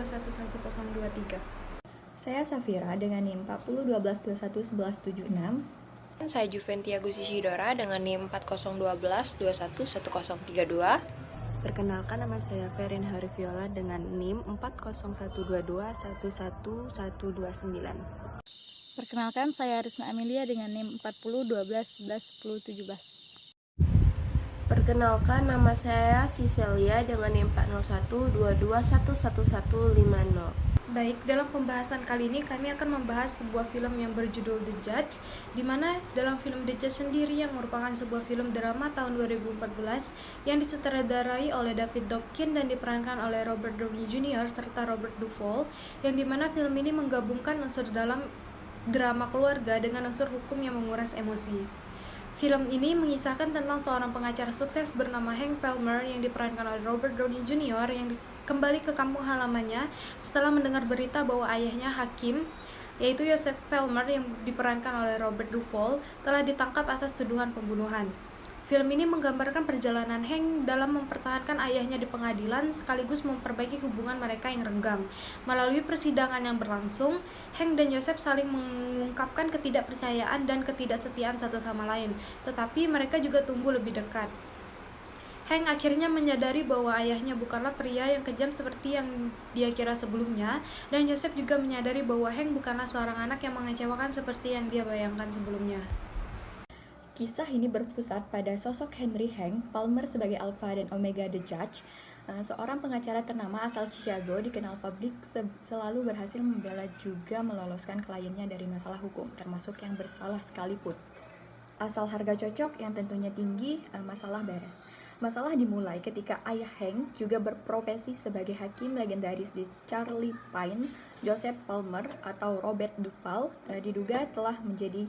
2111023. Saya Safira dengan NIM 4012211176. Saya Juventia Gusisidora dengan NIM 4012211032. Perkenalkan, nama saya Ferin Harifiola dengan NIM 4012211129. Perkenalkan, saya Risma Amelia dengan NIM 4012111017. Perkenalkan, nama saya Siselia dengan NIM 40122111150. Baik, dalam pembahasan kali ini kami akan membahas sebuah film yang berjudul The Judge, di mana dalam film The Judge sendiri yang merupakan sebuah film drama tahun 2014 yang disutradarai oleh David Dobkin dan diperankan oleh Robert Downey Jr. serta Robert Duvall, yang dimana film ini menggabungkan unsur dalam drama keluarga dengan unsur hukum yang menguras emosi. Film ini mengisahkan tentang seorang pengacara sukses bernama Hank Palmer yang diperankan oleh Robert Downey Jr. yang kembali ke kampung halamannya setelah mendengar berita bahwa ayahnya hakim, yaitu Joseph Palmer yang diperankan oleh Robert Duvall, telah ditangkap atas tuduhan pembunuhan. Film ini menggambarkan perjalanan Hank dalam mempertahankan ayahnya di pengadilan sekaligus memperbaiki hubungan mereka yang renggang. Melalui persidangan yang berlangsung, Hank dan Joseph saling mengungkapkan ketidakpercayaan dan ketidaksetiaan satu sama lain, tetapi mereka juga tumbuh lebih dekat. Hank akhirnya menyadari bahwa ayahnya bukanlah pria yang kejam seperti yang dia kira sebelumnya, dan Joseph juga menyadari bahwa Hank bukanlah seorang anak yang mengecewakan seperti yang dia bayangkan sebelumnya. Kisah ini berpusat pada sosok Henry Hank Palmer sebagai Alpha dan Omega The Judge, seorang pengacara ternama asal Chicago, dikenal publik selalu berhasil membela juga meloloskan kliennya dari masalah hukum, termasuk yang bersalah sekalipun. Asal harga cocok yang tentunya tinggi, masalah beres. Masalah dimulai ketika ayah Hank juga berprofesi sebagai hakim legendaris di Charlie Pine, Joseph Palmer atau Robert Duvall, diduga telah menjadi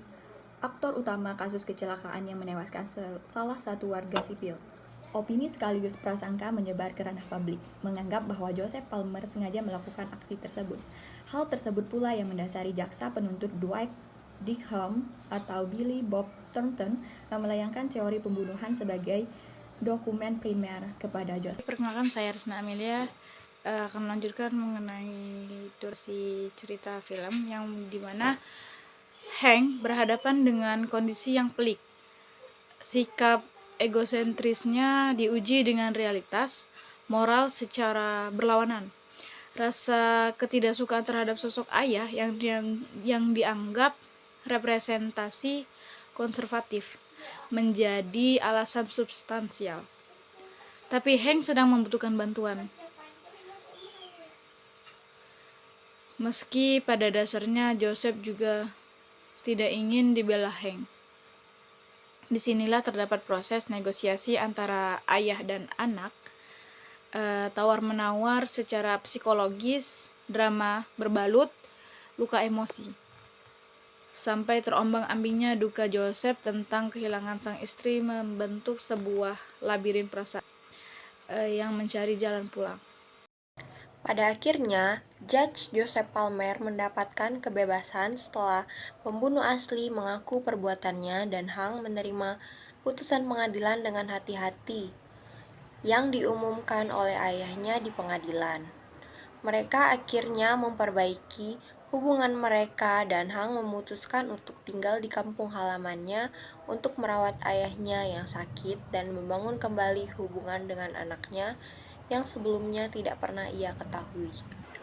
aktor utama kasus kecelakaan yang menewaskan salah satu warga sipil. Opini sekaligus prasangka menyebar ke ranah publik, menganggap bahwa Joseph Palmer sengaja melakukan aksi tersebut. Hal tersebut pula yang mendasari jaksa penuntut Dwight Dickham atau Billy Bob Thornton melayangkan teori pembunuhan sebagai dokumen primer kepada Joseph. Perkenalkan, saya Risma Amelia akan melanjutkan mengenai durasi cerita film yang dimana Hank berhadapan dengan kondisi yang pelik. Sikap egosentrisnya diuji dengan realitas moral secara berlawanan. Rasa ketidaksukaan terhadap sosok ayah yang dianggap representasi konservatif menjadi alasan substansial. Tapi Hank sedang membutuhkan bantuan. Meski pada dasarnya Joseph juga tidak ingin dibela Hank. Disinilah terdapat proses negosiasi antara ayah dan anak, tawar-menawar secara psikologis, drama berbalut luka emosi, sampai terombang-ambingnya duka Joseph tentang kehilangan sang istri membentuk sebuah labirin perasaan yang mencari jalan pulang. Pada akhirnya, Judge Joseph Palmer mendapatkan kebebasan setelah pembunuh asli mengaku perbuatannya dan Hank menerima putusan pengadilan dengan hati-hati yang diumumkan oleh ayahnya di pengadilan. Mereka akhirnya memperbaiki hubungan mereka dan Hank memutuskan untuk tinggal di kampung halamannya untuk merawat ayahnya yang sakit dan membangun kembali hubungan dengan anaknya yang sebelumnya tidak pernah ia ketahui.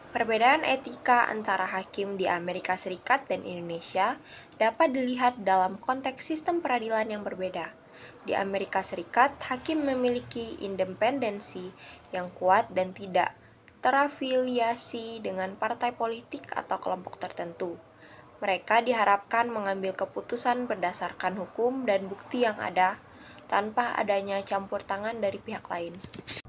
Perbedaan etika antara hakim di Amerika Serikat dan Indonesia dapat dilihat dalam konteks sistem peradilan yang berbeda. Di Amerika Serikat, hakim memiliki independensi yang kuat dan tidak terafiliasi dengan partai politik atau kelompok tertentu. Mereka diharapkan mengambil keputusan berdasarkan hukum dan bukti yang ada, tanpa adanya campur tangan dari pihak lain.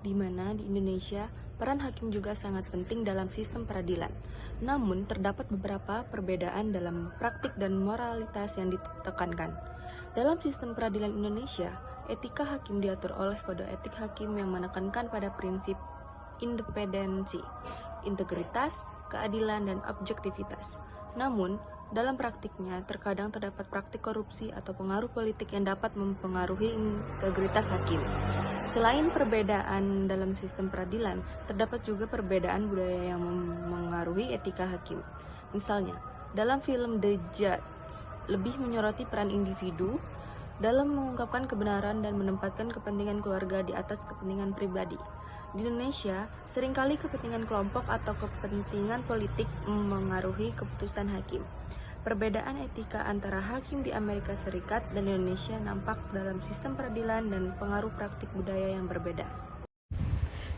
Di mana di Indonesia, peran hakim juga sangat penting dalam sistem peradilan. Namun, terdapat beberapa perbedaan dalam praktik dan moralitas yang ditekankan. Dalam sistem peradilan Indonesia, etika hakim diatur oleh Kode Etik Hakim yang menekankan pada prinsip independensi, integritas, keadilan, dan objektivitas. Namun, Dalam praktiknya, terkadang terdapat praktik korupsi atau pengaruh politik yang dapat mempengaruhi integritas hakim. Selain perbedaan dalam sistem peradilan, terdapat juga perbedaan budaya yang mempengaruhi etika hakim. Misalnya, dalam film The Judge lebih menyoroti peran individu dalam mengungkapkan kebenaran dan menempatkan kepentingan keluarga di atas kepentingan pribadi. Di Indonesia, seringkali kepentingan kelompok atau kepentingan politik memengaruhi keputusan hakim. Perbedaan etika antara hakim di Amerika Serikat dan Indonesia nampak dalam sistem peradilan dan pengaruh praktik budaya yang berbeda.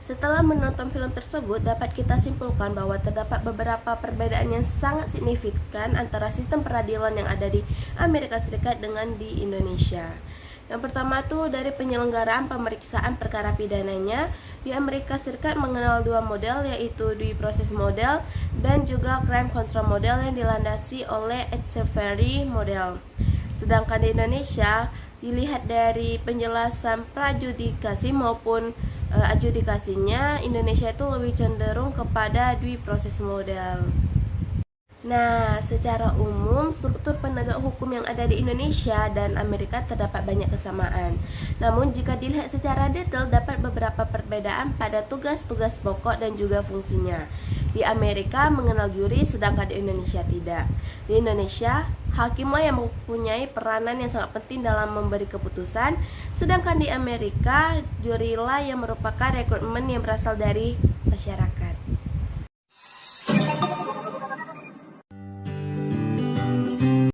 Setelah menonton film tersebut, dapat kita simpulkan bahwa terdapat beberapa perbedaan yang sangat signifikan antara sistem peradilan yang ada di Amerika Serikat dengan di Indonesia. Yang pertama tuh dari penyelenggaraan pemeriksaan perkara pidananya. Di Amerika Serikat mengenal dua model, yaitu due process model dan juga crime control model yang dilandasi oleh adversary model. Sedangkan di Indonesia, dilihat dari penjelasan prajudikasi maupun adjudikasinya, Indonesia itu lebih cenderung kepada due process model. Nah, secara umum struktur penegak hukum yang ada di Indonesia dan Amerika terdapat banyak kesamaan. Namun jika dilihat secara detail, dapat beberapa perbedaan pada tugas-tugas pokok dan juga fungsinya. Di Amerika mengenal juri, sedangkan di Indonesia tidak. Di Indonesia, hakimlah yang mempunyai peranan yang sangat penting dalam memberi keputusan, sedangkan di Amerika, jurilah yang merupakan rekrutmen yang berasal dari masyarakat.